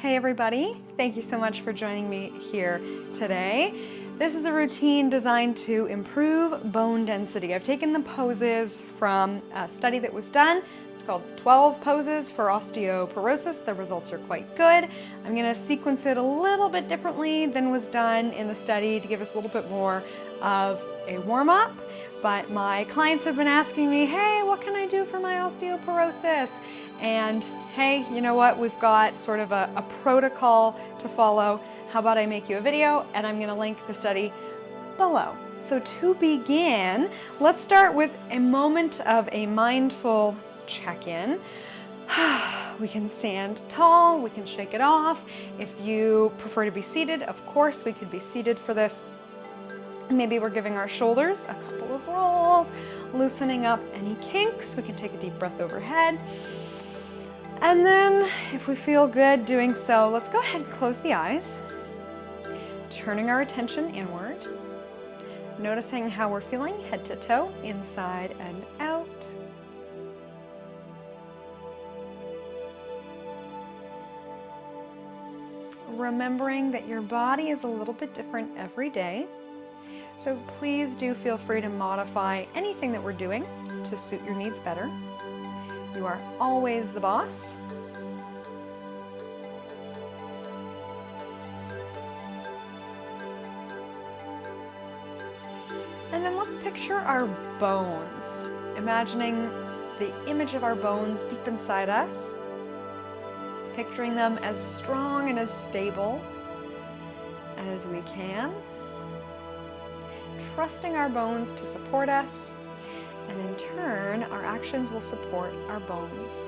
Hey everybody, thank you so much for joining me here today. This is a routine designed to improve bone density. I've taken the poses from a study that was done. It's called 12 Poses for Osteoporosis. The results are quite good. I'm going to sequence it a little bit differently than was done in the study to give us a little bit more of a warm-up. But my clients have been asking me, hey, what can I do for my osteoporosis? And hey, you know what? We've got sort of a protocol to follow. How about I make you a video and I'm gonna link the study below. So to begin, let's start with a moment of a mindful check-in. We can stand tall, we can shake it off. If you prefer to be seated, of course, we could be seated for this. Maybe we're giving our shoulders a couple of rolls, loosening up any kinks. We can take a deep breath overhead. And then if we feel good doing so, let's go ahead and close the eyes, turning our attention inward, noticing how we're feeling head to toe, inside and out. Remembering that your body is a little bit different every day. So please do feel free to modify anything that we're doing to suit your needs better. You are always the boss. And then let's picture our bones, imagining the image of our bones deep inside us, picturing them as strong and as stable as we can. Trusting our bones to support us, and in turn, our actions will support our bones.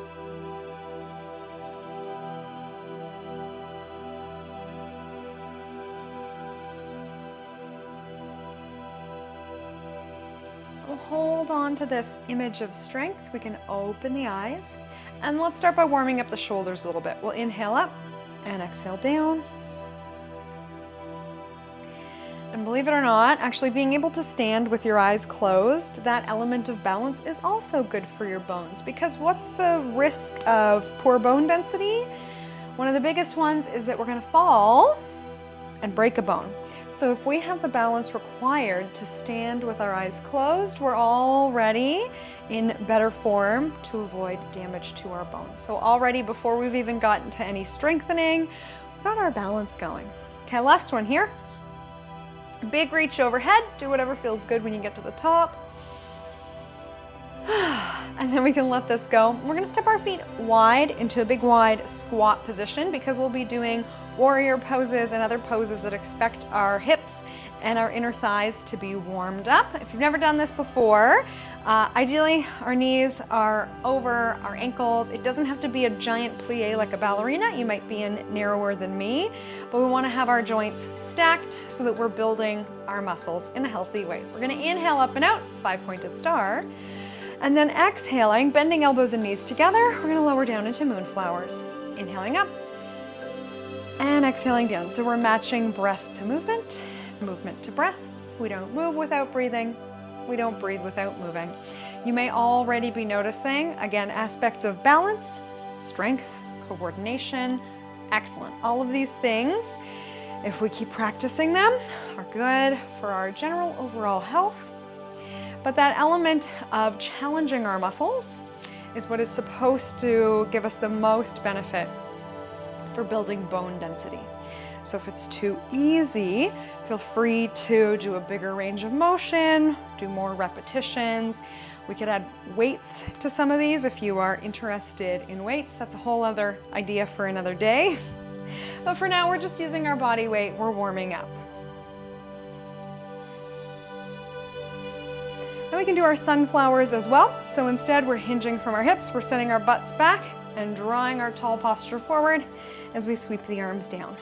We'll hold on to this image of strength. We can open the eyes, and let's start by warming up the shoulders a little bit. We'll inhale up and exhale down. And believe it or not, actually being able to stand with your eyes closed, that element of balance is also good for your bones, because what's the risk of poor bone density? One of the biggest ones is that we're going to fall and break a bone. So if we have the balance required to stand with our eyes closed, we're already in better form to avoid damage to our bones. So already, before we've even gotten to any strengthening, we've got our balance going. Okay, last one here. Big reach overhead, do whatever feels good when you get to the top. And then we can let this go. We're gonna step our feet wide into a big wide squat position, because we'll be doing warrior poses and other poses that expect our hips and our inner thighs to be warmed up. If you've never done this before, ideally our knees are over our ankles. It doesn't have to be a giant plie like a ballerina. You might be in narrower than me, but we want to have our joints stacked so that we're building our muscles in a healthy way. We're going to inhale up and out, 5-pointed star, and then exhaling, bending elbows and knees together, we're going to lower down into moonflowers. Inhaling up and exhaling down. So we're matching breath to movement, movement to breath. We don't move without breathing. We don't breathe without moving. You may already be noticing, again, aspects of balance, strength, coordination. Excellent. All of these things, if we keep practicing them, are good for our general overall health. But that element of challenging our muscles is what is supposed to give us the most benefit for building bone density. So if it's too easy, feel free to do a bigger range of motion, do more repetitions. We could add weights to some of these if you are interested in weights. That's a whole other idea for another day. But for now, we're just using our body weight. We're warming up. And we can do our sunflowers as well. So instead, we're hinging from our hips. We're setting our butts back and drawing our tall posture forward as we sweep the arms down.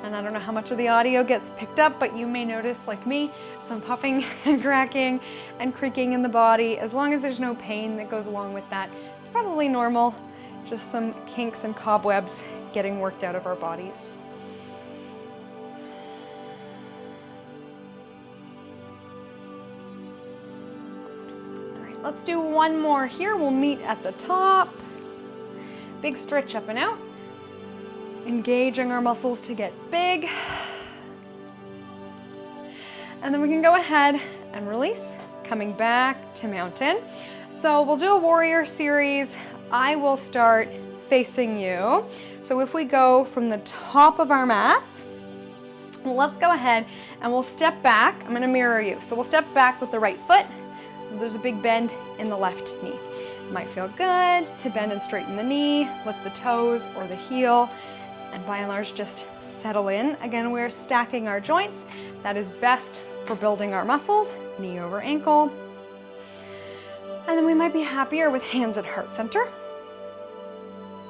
And I don't know how much of the audio gets picked up, but you may notice, like me, some puffing and cracking and creaking in the body. As long as there's no pain that goes along with that, it's probably normal. Just some kinks and cobwebs getting worked out of our bodies. Let's do one more here. We'll meet at the top. Big stretch up and out. Engaging our muscles to get big. And then we can go ahead and release, coming back to mountain. So we'll do a warrior series. I will start facing you. So if we go from the top of our mats, let's go ahead and we'll step back. I'm gonna mirror you. So we'll step back with the right foot. There's a big bend in the left knee. It might feel good to bend and straighten the knee, lift the toes or the heel, and by and large just settle in. Again, we're stacking our joints. That is best for building our muscles, knee over ankle. And then we might be happier with hands at heart center.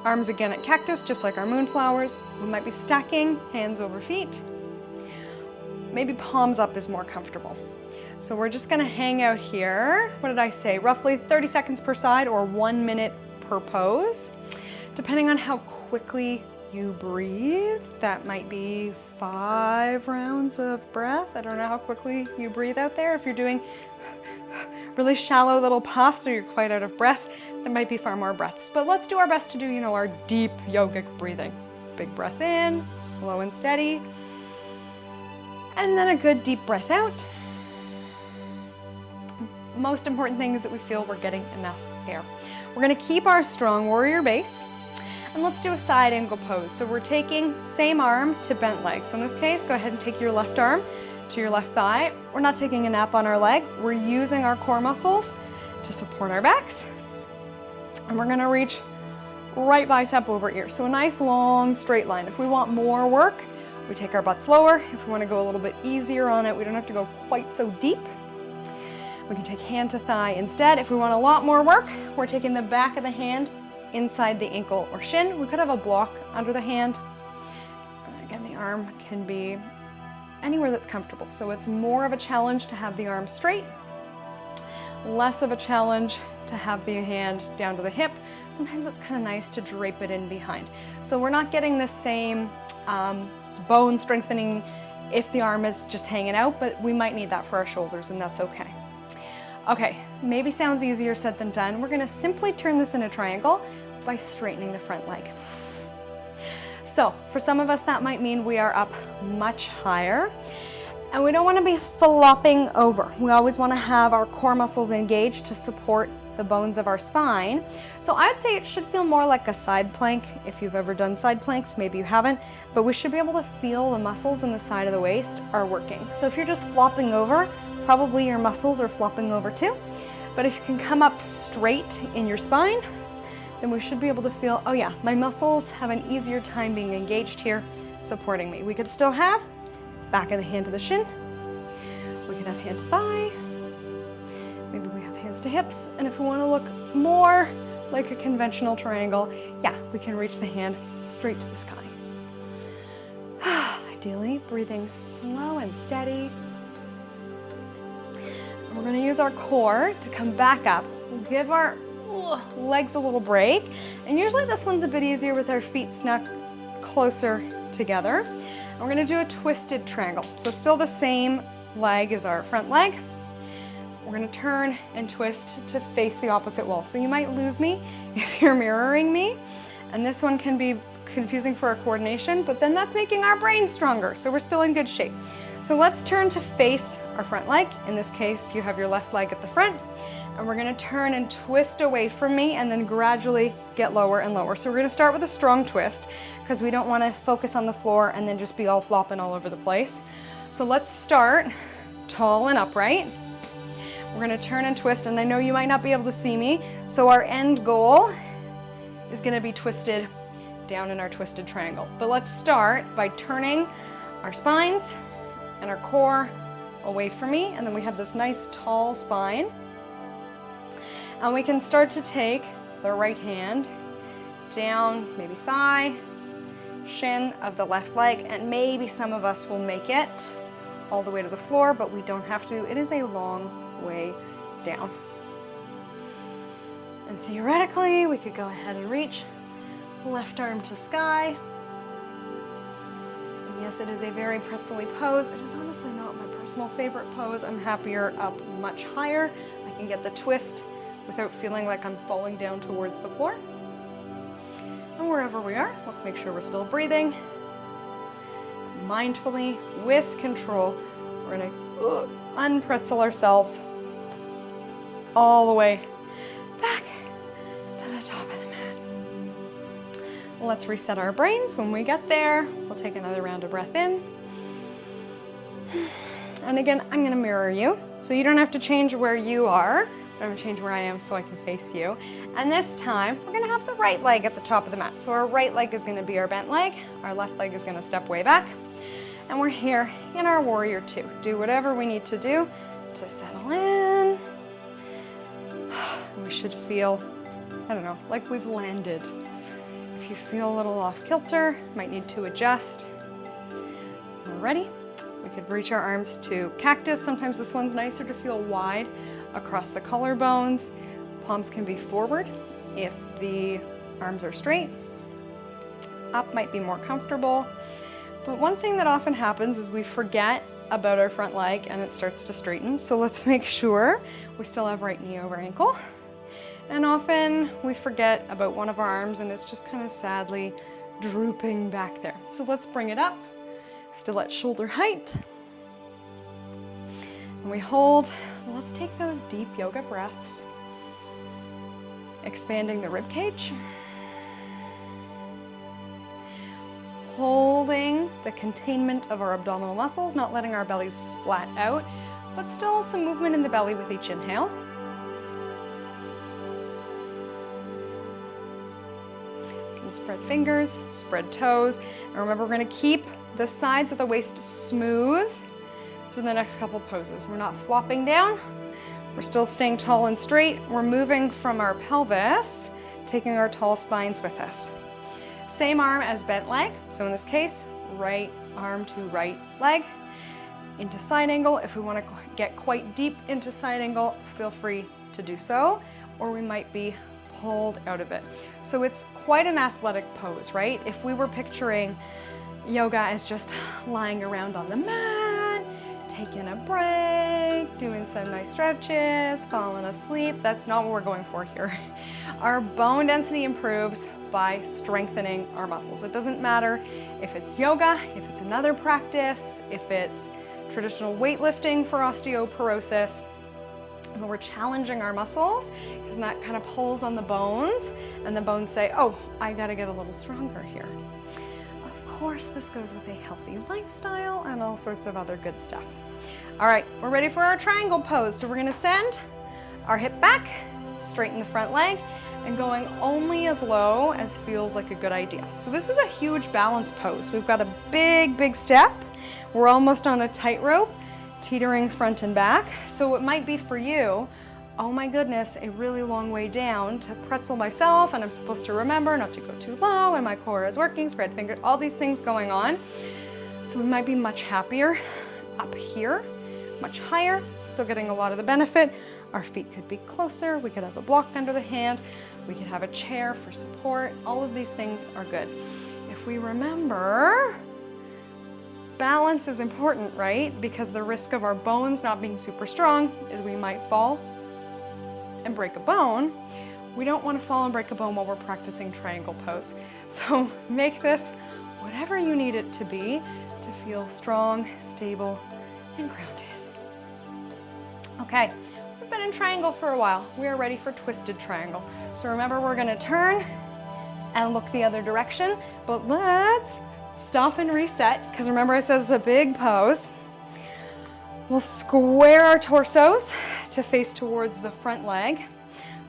Arms again at cactus, just like our moonflowers. We might be stacking hands over feet. Maybe palms up is more comfortable. So we're just gonna hang out here. What did I say? Roughly 30 seconds per side or 1 minute per pose. Depending on how quickly you breathe, that might be 5 rounds of breath. I don't know how quickly you breathe out there. If you're doing really shallow little puffs or you're quite out of breath, there might be far more breaths. But let's do our best to do, our deep yogic breathing. Big breath in, slow and steady. And then a good deep breath out. Most important thing is that we feel we're getting enough air. We're gonna keep our strong warrior base, and let's do a side angle pose. So we're taking same arm to bent leg. So in this case, go ahead and take your left arm to your left thigh. We're not taking a nap on our leg. We're using our core muscles to support our backs. And we're gonna reach right bicep over ear. So a nice long straight line. If we want more work, we take our butt slower. If we wanna go a little bit easier on it, we don't have to go quite so deep. We can take hand to thigh instead. If we want a lot more work, we're taking the back of the hand inside the ankle or shin. We could have a block under the hand. And again, the arm can be anywhere that's comfortable. So it's more of a challenge to have the arm straight, less of a challenge to have the hand down to the hip. Sometimes it's kind of nice to drape it in behind. So we're not getting the same bone strengthening if the arm is just hanging out, but we might need that for our shoulders, and that's okay. Okay, maybe sounds easier said than done. We're gonna simply turn this in a triangle by straightening the front leg. So for some of us, that might mean we are up much higher, and we don't wanna be flopping over. We always wanna have our core muscles engaged to support the bones of our spine. So I'd say it should feel more like a side plank. If you've ever done side planks, maybe you haven't, but we should be able to feel the muscles in the side of the waist are working. So if you're just flopping over, probably your muscles are flopping over too. But if you can come up straight in your spine, then we should be able to feel, oh yeah, my muscles have an easier time being engaged here, supporting me. We could still have back of the hand to the shin. We can have hand to thigh. Maybe we have hands to hips. And if we want to look more like a conventional triangle, yeah, we can reach the hand straight to the sky. Ideally, breathing slow and steady. And we're going to use our core to come back up. We'll give our legs a little break. And usually this one's a bit easier with our feet snuck closer together. And we're going to do a twisted triangle. So still the same leg as our front leg. We're going to turn and twist to face the opposite wall. So you might lose me if you're mirroring me. And this one can be confusing for our coordination, but then that's making our brain stronger. So we're still in good shape. So let's turn to face our front leg. In this case, you have your left leg at the front. And we're going to turn and twist away from me and then gradually get lower and lower. So we're going to start with a strong twist because we don't want to focus on the floor and then just be all flopping all over the place. So let's start tall and upright. We're going to turn and twist, and I know you might not be able to see me, so our end goal is going to be twisted down in our twisted triangle. But let's start by turning our spines and our core away from me, and then we have this nice tall spine. And we can start to take the right hand down, maybe thigh, shin of the left leg, and maybe some of us will make it all the way to the floor, but we don't have to. It is a long way down. And theoretically, we could go ahead and reach left arm to sky. And yes, it is a very pretzel-y pose. It is honestly not my personal favorite pose. I'm happier up much higher. I can get the twist without feeling like I'm falling down towards the floor. And wherever we are, let's make sure we're still breathing. Mindfully, with control, we're gonna unpretzel ourselves all the way back to the top of the mat. Let's reset our brains. When we get there, we'll take another round of breath in. And again, I'm gonna mirror you, so you don't have to change where you are. I'm gonna change where I am so I can face you. And this time, we're gonna have the right leg at the top of the mat. So our right leg is gonna be our bent leg. Our left leg is gonna step way back. And we're here in our warrior two. Do whatever we need to do to settle in. We should feel, I don't know, like we've landed. If you feel a little off kilter, might need to adjust. We're ready. We could reach our arms to cactus. Sometimes this one's nicer to feel wide across the collarbones. Palms can be forward if the arms are straight. Up might be more comfortable. But one thing that often happens is we forget about our front leg and it starts to straighten. So let's make sure we still have right knee over ankle. And often we forget about one of our arms and it's just kind of sadly drooping back there. So let's bring it up, still at shoulder height. And we hold. Let's take those deep yoga breaths, expanding the rib cage. Holding the containment of our abdominal muscles, not letting our bellies splat out, but still some movement in the belly with each inhale. You can spread fingers, spread toes, and remember we're going to keep the sides of the waist smooth for the next couple poses. We're not flopping down, we're still staying tall and straight. We're moving from our pelvis, taking our tall spines with us. Same arm as bent leg, so in this case, right arm to right leg into side angle. If we want to get quite deep into side angle, feel free to do so, or we might be pulled out of it. So it's quite an athletic pose, right? If we were picturing yoga as just lying around on the mat, taking a break, doing some nice stretches, falling asleep, that's not what we're going for here. Our bone density improves by strengthening our muscles. It doesn't matter if it's yoga, if it's another practice, if it's traditional weightlifting for osteoporosis, but we're challenging our muscles because that kind of pulls on the bones and the bones say, oh, I gotta get a little stronger here. Of course, this goes with a healthy lifestyle and all sorts of other good stuff. All right, we're ready for our triangle pose. So we're gonna send our hip back, straighten the front leg, and going only as low as feels like a good idea. So this is a huge balance pose. We've got a big, big step. We're almost on a tightrope, teetering front and back. So it might be for you, oh my goodness, a really long way down to pretzel myself, and I'm supposed to remember not to go too low, and my core is working, spread fingers, all these things going on. So we might be much happier up here, much higher, still getting a lot of the benefit. Our feet could be closer, we could have a block under the hand, we could have a chair for support. All of these things are good. If we remember, balance is important, right? Because the risk of our bones not being super strong is we might fall and break a bone. We don't want to fall and break a bone while we're practicing triangle pose. So make this whatever you need it to be to feel strong, stable, and grounded. Okay. Been in triangle for a while. We are ready for twisted triangle. So remember, we're gonna turn and look the other direction, but let's stop and reset, because remember I said it's a big pose. We'll square our torsos to face towards the front leg.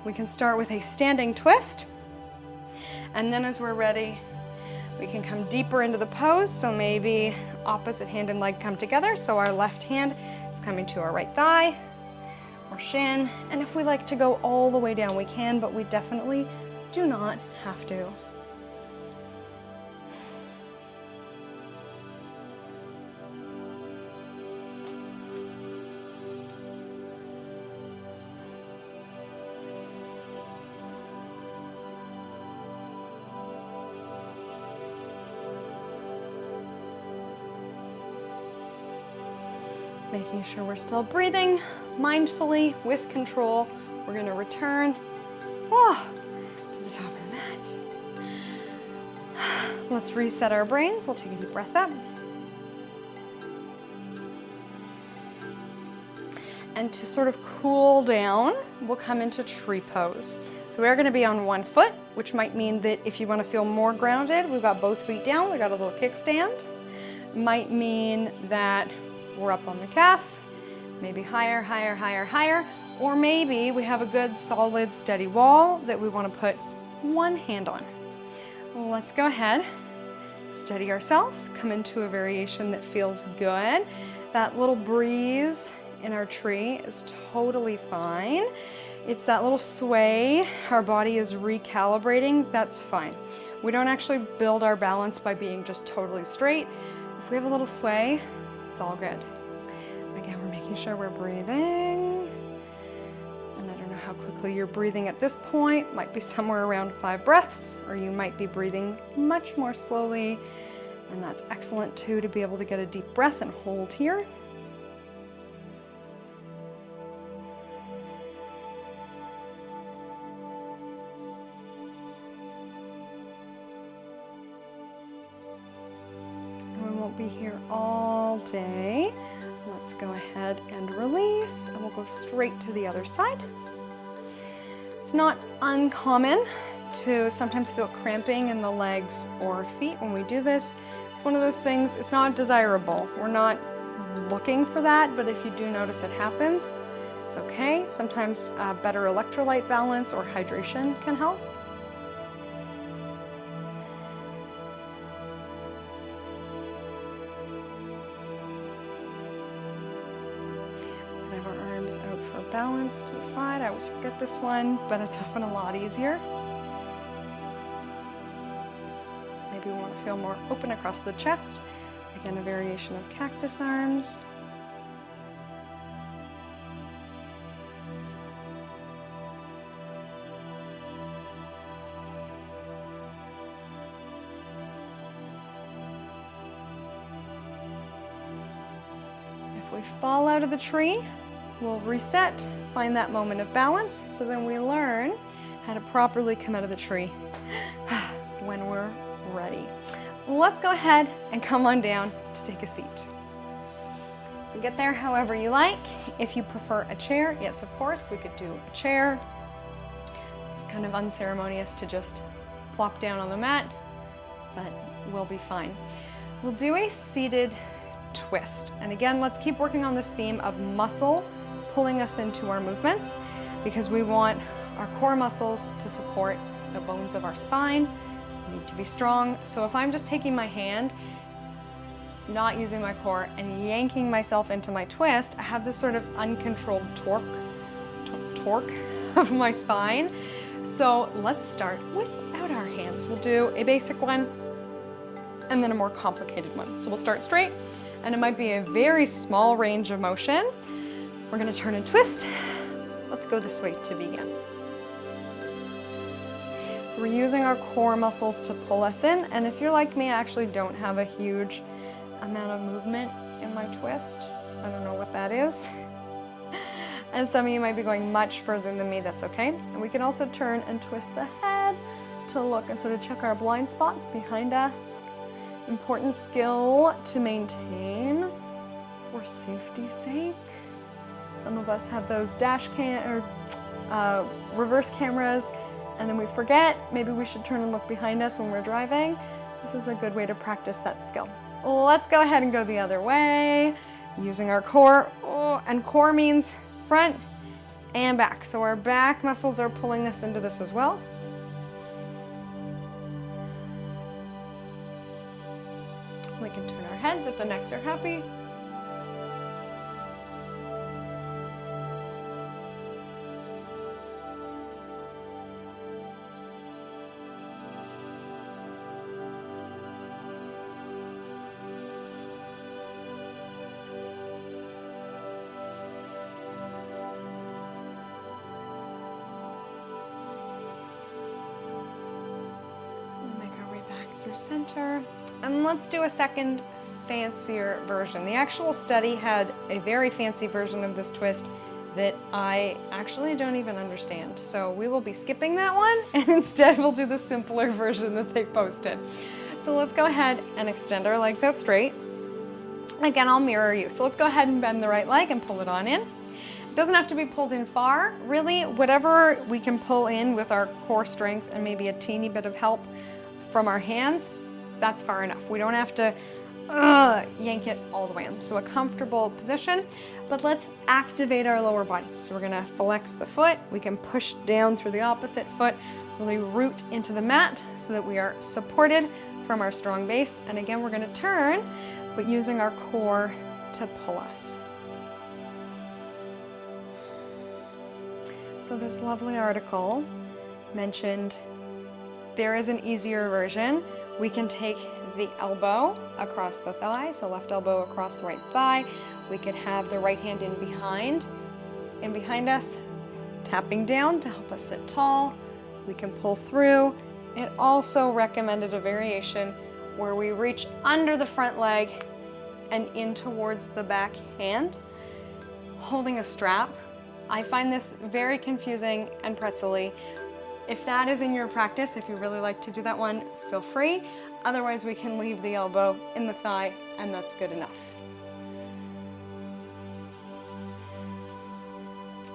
We can start with a standing twist, and then as we're ready, we can come deeper into the pose. So maybe opposite hand and leg come together. So our left hand is coming to our right thigh or shin, and if we like to go all the way down, we can, but we definitely do not have to. Making sure we're still breathing mindfully with control we're gonna return to the top of the mat. Let's reset our brains. We'll take a deep breath up. And to sort of cool down, we'll come into tree pose. So we're gonna be on one foot, which might mean that if you wanna feel more grounded, we've got both feet down, we got a little kickstand. Might mean that we're up on the calf, maybe higher, higher, higher, higher, or maybe we have a good solid steady wall that we wanna put one hand on. Let's go ahead, steady ourselves, come into a variation that feels good. That little breeze in our tree is totally fine. It's that little sway, our body is recalibrating, that's fine. We don't actually build our balance by being just totally straight. If we have a little sway, it's all good. Again, we're making sure we're breathing. And I don't know how quickly you're breathing at this point. Might be somewhere around 5 breaths, or you might be breathing much more slowly. And that's excellent too, to be able to get a deep breath and hold here. Be here all day. Let's go ahead and release, and we'll go straight to the other side. It's not uncommon to sometimes feel cramping in the legs or feet when we do this. It's one of those things, it's not desirable. We're not looking for that, but if you do notice it happens, it's okay. Sometimes better electrolyte balance or hydration can help. Out for balance to the side. I always forget this one, but it's often a lot easier. Maybe we want to feel more open across the chest. Again, a variation of cactus arms. If we fall out of the tree, we'll reset, find that moment of balance, so then we learn how to properly come out of the tree when we're ready. Let's go ahead and come on down to take a seat. So get there however you like. If you prefer a chair, yes, of course, we could do a chair. It's kind of unceremonious to just plop down on the mat, but we'll be fine. We'll do a seated twist. And again, let's keep working on this theme of muscle pulling us into our movements, because we want our core muscles to support the bones of our spine. They need to be strong. So if I'm just taking my hand, not using my core, and yanking myself into my twist, I have this sort of uncontrolled torque of my spine. So let's start without our hands. We'll do a basic one and then a more complicated one. So we'll start straight, and it might be a very small range of motion. We're gonna turn and twist. Let's go this way to begin. So we're using our core muscles to pull us in, and if you're like me, I actually don't have a huge amount of movement in my twist. I don't know what that is. And some of you might be going much further than me, that's okay. And we can also turn and twist the head to look and sort of check our blind spots behind us. Important skill to maintain for safety's sake. Some of us have those dash cam or reverse cameras, and then we forget. Maybe we should turn and look behind us when we're driving. This is a good way to practice that skill. Let's go ahead and go the other way using our core. And core means front and back. So our back muscles are pulling us into this as well. We can turn our heads if the necks are happy. Center. And let's do a second fancier version. The actual study had a very fancy version of this twist that I actually don't even understand. So we will be skipping that one, and instead we'll do the simpler version that they posted. So let's go ahead and extend our legs out straight. Again, I'll mirror you. So let's go ahead and bend the right leg and pull it on in. It doesn't have to be pulled in far. Really, whatever we can pull in with our core strength and maybe a teeny bit of help from our hands, that's far enough. We don't have to yank it all the way in. So a comfortable position, but let's activate our lower body. So we're gonna flex the foot. We can push down through the opposite foot, really root into the mat so that we are supported from our strong base. And again, we're gonna turn, but using our core to pull us. So this lovely article mentioned there is an easier version. We can take the elbow across the thigh, so left elbow across the right thigh. We could have the right hand in behind us, tapping down to help us sit tall. We can pull through. It also recommended a variation where we reach under the front leg and in towards the back hand, holding a strap. I find this very confusing and pretzel-y. If that is in your practice, if you really like to do that one, feel free. Otherwise, we can leave the elbow in the thigh, and that's good enough.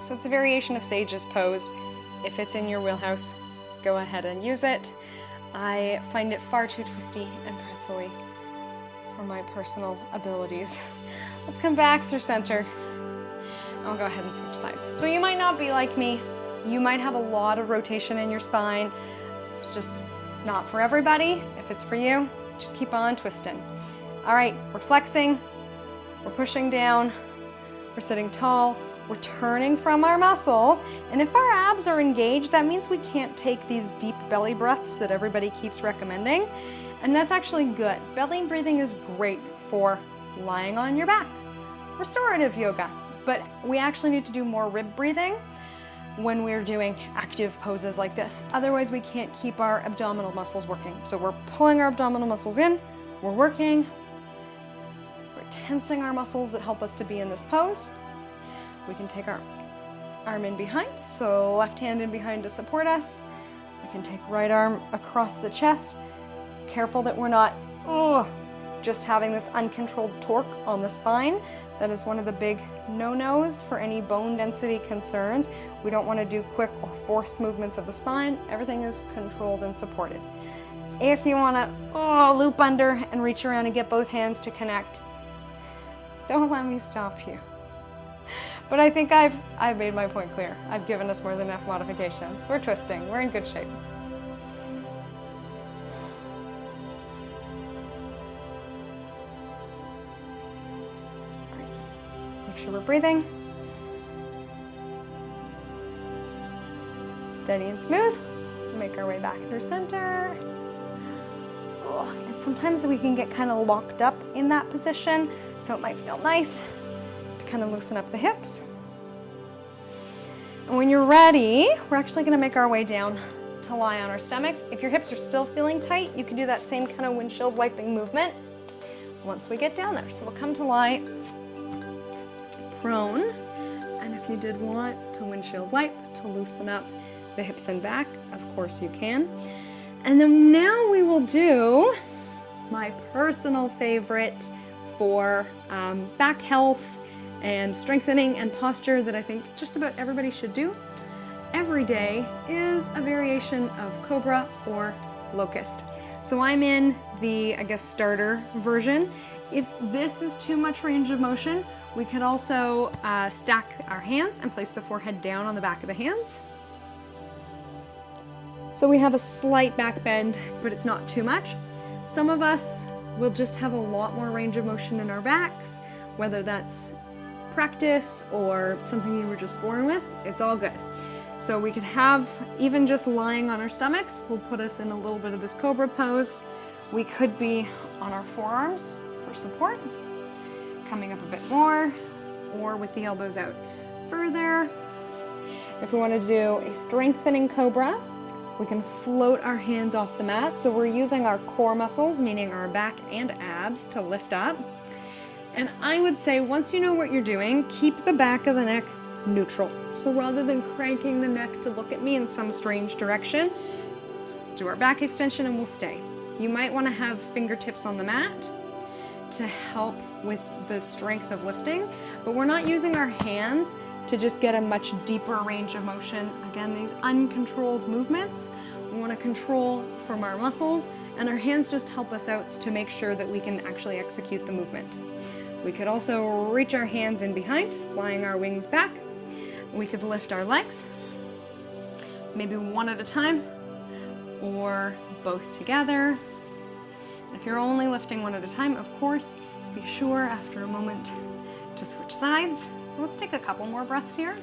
So it's a variation of Sage's pose. If it's in your wheelhouse, go ahead and use it. I find it far too twisty and pretzel-y for my personal abilities. Let's come back through center. I'll go ahead and switch sides. So you might not be like me. You might have a lot of rotation in your spine. It's just not for everybody. If it's for you, just keep on twisting. All right, we're flexing, we're pushing down, we're sitting tall, we're turning from our muscles. And if our abs are engaged, that means we can't take these deep belly breaths that everybody keeps recommending. And that's actually good. Belly breathing is great for lying on your back, restorative yoga. But we actually need to do more rib breathing when we're doing active poses like this. Otherwise, we can't keep our abdominal muscles working. So we're pulling our abdominal muscles in, we're working, we're tensing our muscles that help us to be in this pose. We can take our arm in behind, so left hand in behind to support us. We can take right arm across the chest. Careful that we're not just having this uncontrolled torque on the spine. That is one of the big no-nos for any bone density concerns. We don't want to do quick or forced movements of the spine. Everything is controlled and supported. If you want to loop under and reach around and get both hands to connect, don't let me stop you. But I think I've made my point clear. I've given us more than enough modifications. We're twisting. We're in good shape. Make sure we're breathing. Steady and smooth. Make our way back through center. And sometimes we can get kind of locked up in that position, so it might feel nice to kind of loosen up the hips. And when you're ready, we're actually going to make our way down to lie on our stomachs. If your hips are still feeling tight, you can do that same kind of windshield wiping movement once we get down there. So we'll come to lie prone, and if you did want to windshield wipe to loosen up the hips and back, of course you can. And then now we will do my personal favorite for back health and strengthening and posture that I think just about everybody should do every day is a variation of Cobra or Locust. So I'm in the, starter version. If this is too much range of motion, we could also stack our hands and place the forehead down on the back of the hands. So we have a slight back bend, but it's not too much. Some of us will just have a lot more range of motion in our backs, whether that's practice or something you were just born with, it's all good. So we could have, even just lying on our stomachs, will put us in a little bit of this Cobra pose. We could be on our forearms for support, coming up a bit more, or with the elbows out further. If we want to do a strengthening Cobra, we can float our hands off the mat. So we're using our core muscles, meaning our back and abs, to lift up. And I would say once you know what you're doing, keep the back of the neck neutral. So rather than cranking the neck to look at me in some strange direction, do our back extension and we'll stay. You might want to have fingertips on the mat to help with the strength of lifting, but we're not using our hands to just get a much deeper range of motion. Again, these uncontrolled movements, we want to control from our muscles, and our hands just help us out to make sure that we can actually execute the movement. We could also reach our hands in behind, flying our wings back. We could lift our legs, maybe one at a time, or both together. If you're only lifting one at a time, of course, be sure after a moment to switch sides. Let's take a couple more breaths here.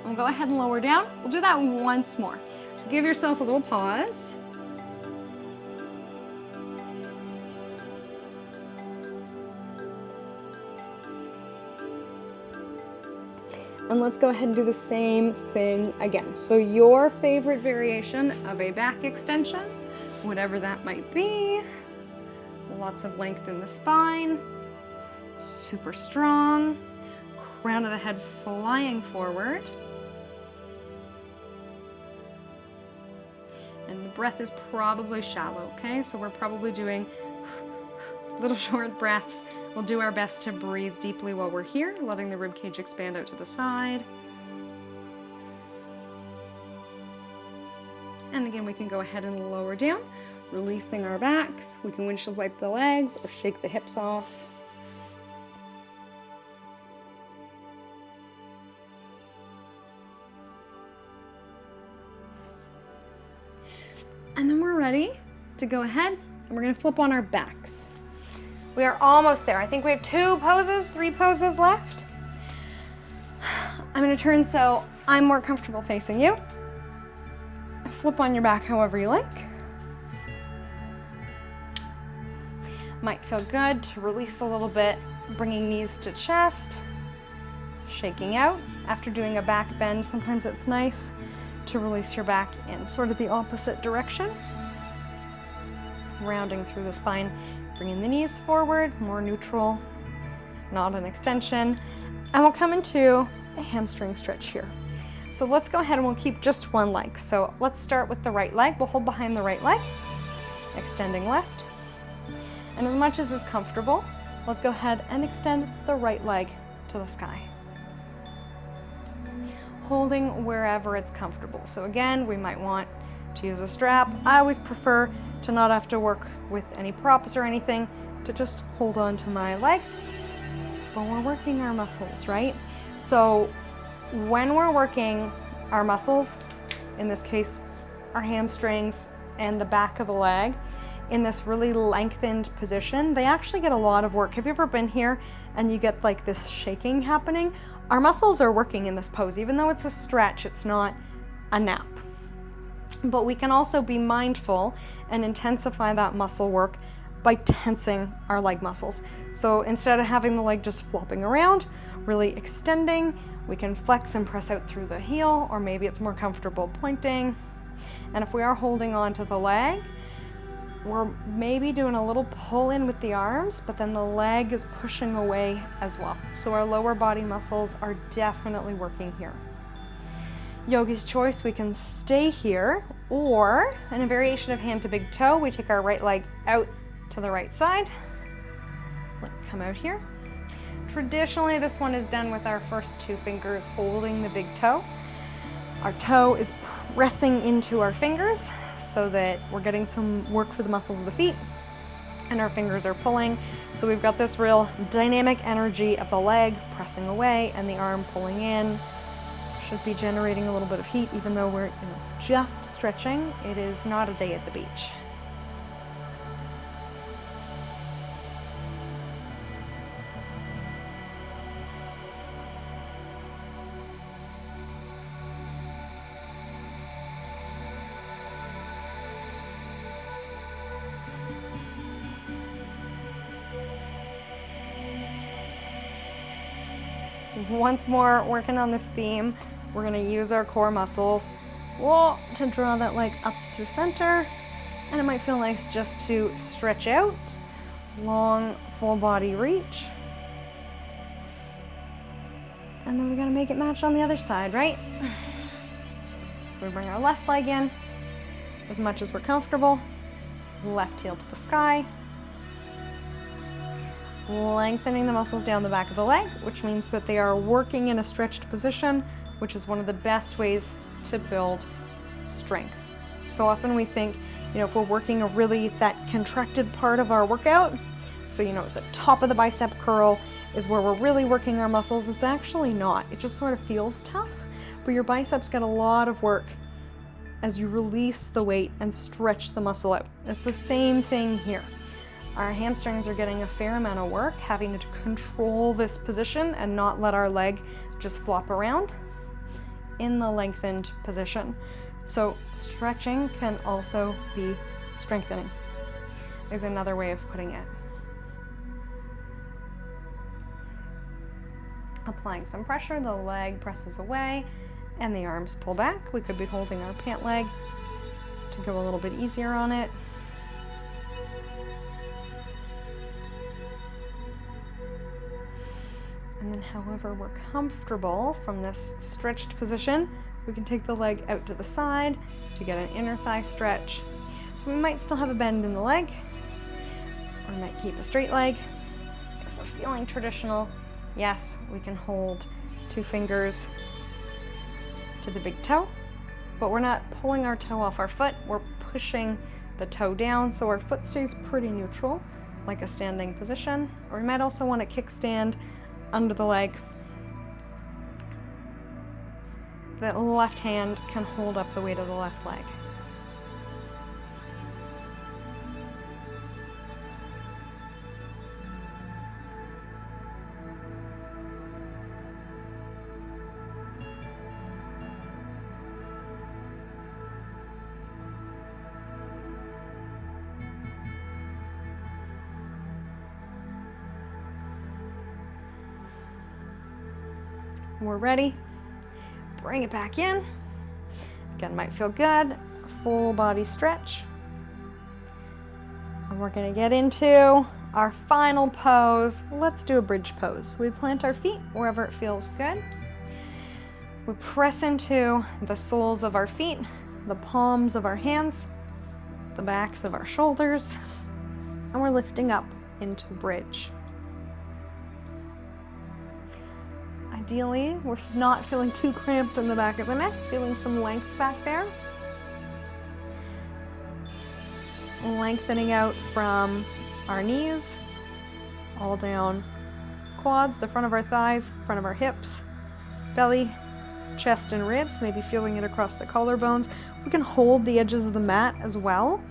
We'll go ahead and lower down. We'll do that once more. So give yourself a little pause. And let's go ahead and do the same thing again. So your favorite variation of a back extension, whatever that might be. Lots of length in the spine, super strong, crown of the head flying forward. And the breath is probably shallow, okay? So we're probably doing little short breaths. We'll do our best to breathe deeply while we're here, letting the rib cage expand out to the side. And again, we can go ahead and lower down, releasing our backs. We can windshield wipe the legs or shake the hips off. And then we're ready to go ahead and we're gonna flip on our backs. We are almost there. I think we have 3 poses left. I'm gonna turn so I'm more comfortable facing you. Flip on your back however you like. Might feel good to release a little bit, bringing knees to chest, shaking out. After doing a back bend, sometimes it's nice to release your back in sort of the opposite direction. Rounding through the spine, bringing the knees forward, more neutral, not an extension. And we'll come into a hamstring stretch here. So let's go ahead and we'll keep just one leg. So let's start with the right leg. We'll hold behind the right leg, extending left. And as much as is comfortable, let's go ahead and extend the right leg to the sky. Holding wherever it's comfortable. So again, we might want to use a strap. I always prefer to not have to work with any props or anything, to just hold on to my leg. But we're working our muscles, right? So when we're working our muscles, in this case, our hamstrings and the back of the leg, in this really lengthened position, they actually get a lot of work. Have you ever been here and you get like this shaking happening? Our muscles are working in this pose. Even though it's a stretch, it's not a nap. But we can also be mindful and intensify that muscle work by tensing our leg muscles. So instead of having the leg just flopping around, really extending, we can flex and press out through the heel, or maybe it's more comfortable pointing. And if we are holding on to the leg, we're maybe doing a little pull in with the arms, but then the leg is pushing away as well. So our lower body muscles are definitely working here. Yogi's choice, we can stay here, or in a variation of hand to big toe, we take our right leg out to the right side. Come out here. Traditionally, this one is done with our first 2 fingers holding the big toe. Our toe is pressing into our fingers so that we're getting some work for the muscles of the feet, and our fingers are pulling. So we've got this real dynamic energy of the leg pressing away and the arm pulling in. Should be generating a little bit of heat, even though we're just stretching. It is not a day at the beach. Once more, working on this theme, we're going to use our core muscles to draw that leg up through center, and it might feel nice just to stretch out, long full body reach. And then we gotta make it match on the other side, right? So we bring our left leg in as much as we're comfortable. Left heel to the sky. Lengthening the muscles down the back of the leg, which means that they are working in a stretched position, which is one of the best ways to build strength. So often we think, if we're working that contracted part of our workout, so the top of the bicep curl is where we're really working our muscles. It's actually not. It just sort of feels tough, but your biceps get a lot of work as you release the weight and stretch the muscle out. It's the same thing here. Our hamstrings are getting a fair amount of work, having to control this position and not let our leg just flop around in the lengthened position. So stretching can also be strengthening, is another way of putting it. Applying some pressure, the leg presses away and the arms pull back. We could be holding our pant leg to go a little bit easier on it. And then however we're comfortable from this stretched position, we can take the leg out to the side to get an inner thigh stretch. So we might still have a bend in the leg, or we might keep a straight leg. If we're feeling traditional, yes, we can hold 2 fingers to the big toe, but we're not pulling our toe off our foot, we're pushing the toe down so our foot stays pretty neutral, like a standing position. Or we might also want to kickstand under the leg. The left hand can hold up the weight of the left leg. We're ready. Bring it back in. Again, might feel good. Full body stretch. And we're gonna get into our final pose. Let's do a bridge pose. We plant our feet wherever it feels good. We press into the soles of our feet, the palms of our hands, the backs of our shoulders, and we're lifting up into bridge. Ideally, we're not feeling too cramped in the back of the neck, feeling some length back there. Lengthening out from our knees, all down quads, the front of our thighs, front of our hips, belly, chest and ribs, maybe feeling it across the collarbones. We can hold the edges of the mat as well.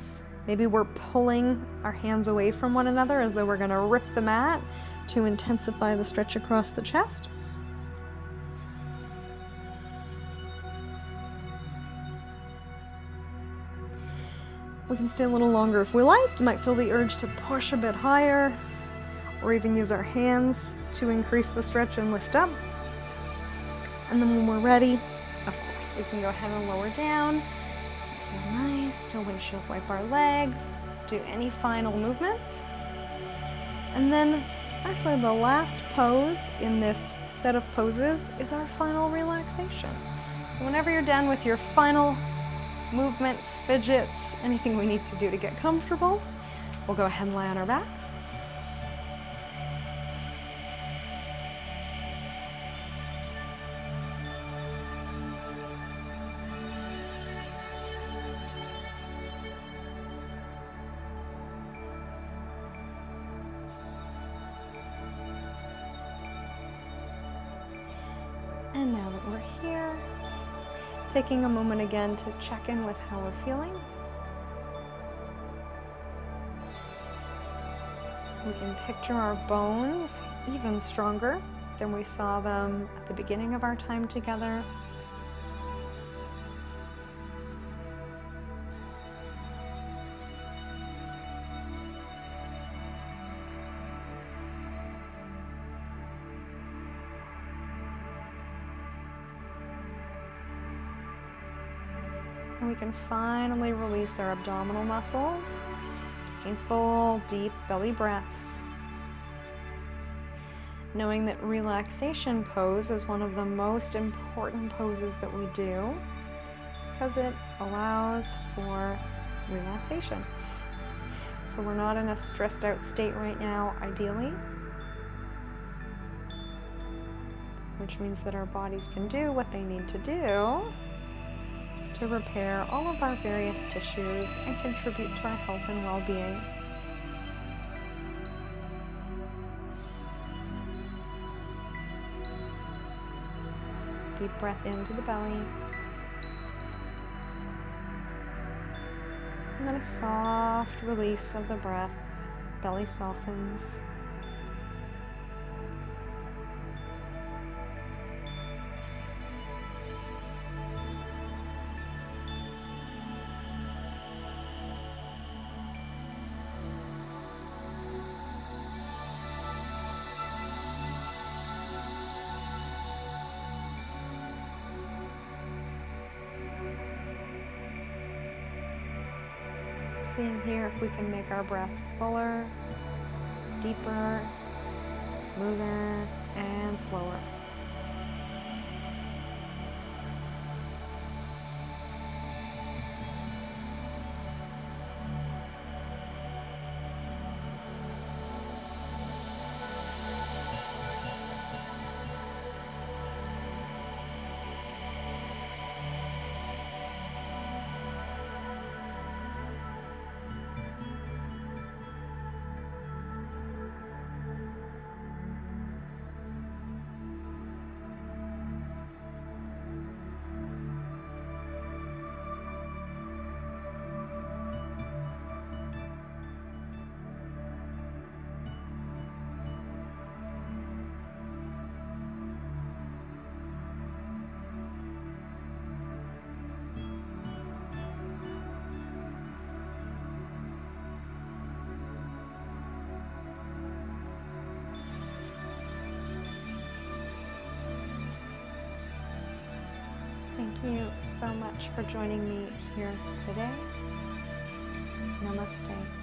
Maybe we're pulling our hands away from one another as though we're going to rip the mat to intensify the stretch across the chest. We can stay a little longer if we like. You might feel the urge to push a bit higher, or even use our hands to increase the stretch and lift up. And then when we're ready, of course, we can go ahead and lower down. Feel nice to windshield wipe our legs, do any final movements. And then actually the last pose in this set of poses is our final relaxation. So whenever you're done with your final movements, fidgets, anything we need to do to get comfortable, we'll go ahead and lie on our backs. And now that we're here, taking a moment again to check in with how we're feeling. We can picture our bones even stronger than we saw them at the beginning of our time together. And we can finally release our abdominal muscles, taking full, deep belly breaths. knowing that relaxation pose is one of the most important poses that we do because it allows for relaxation. So we're not in a stressed out state right now, ideally, which means that our bodies can do what they need to do to repair all of our various tissues and contribute to our health and well-being. Deep breath into the belly. And then a soft release of the breath. Belly softens. Seeing here if we can make our breath fuller, deeper, smoother, and slower. Thank you so much for joining me here today. Namaste.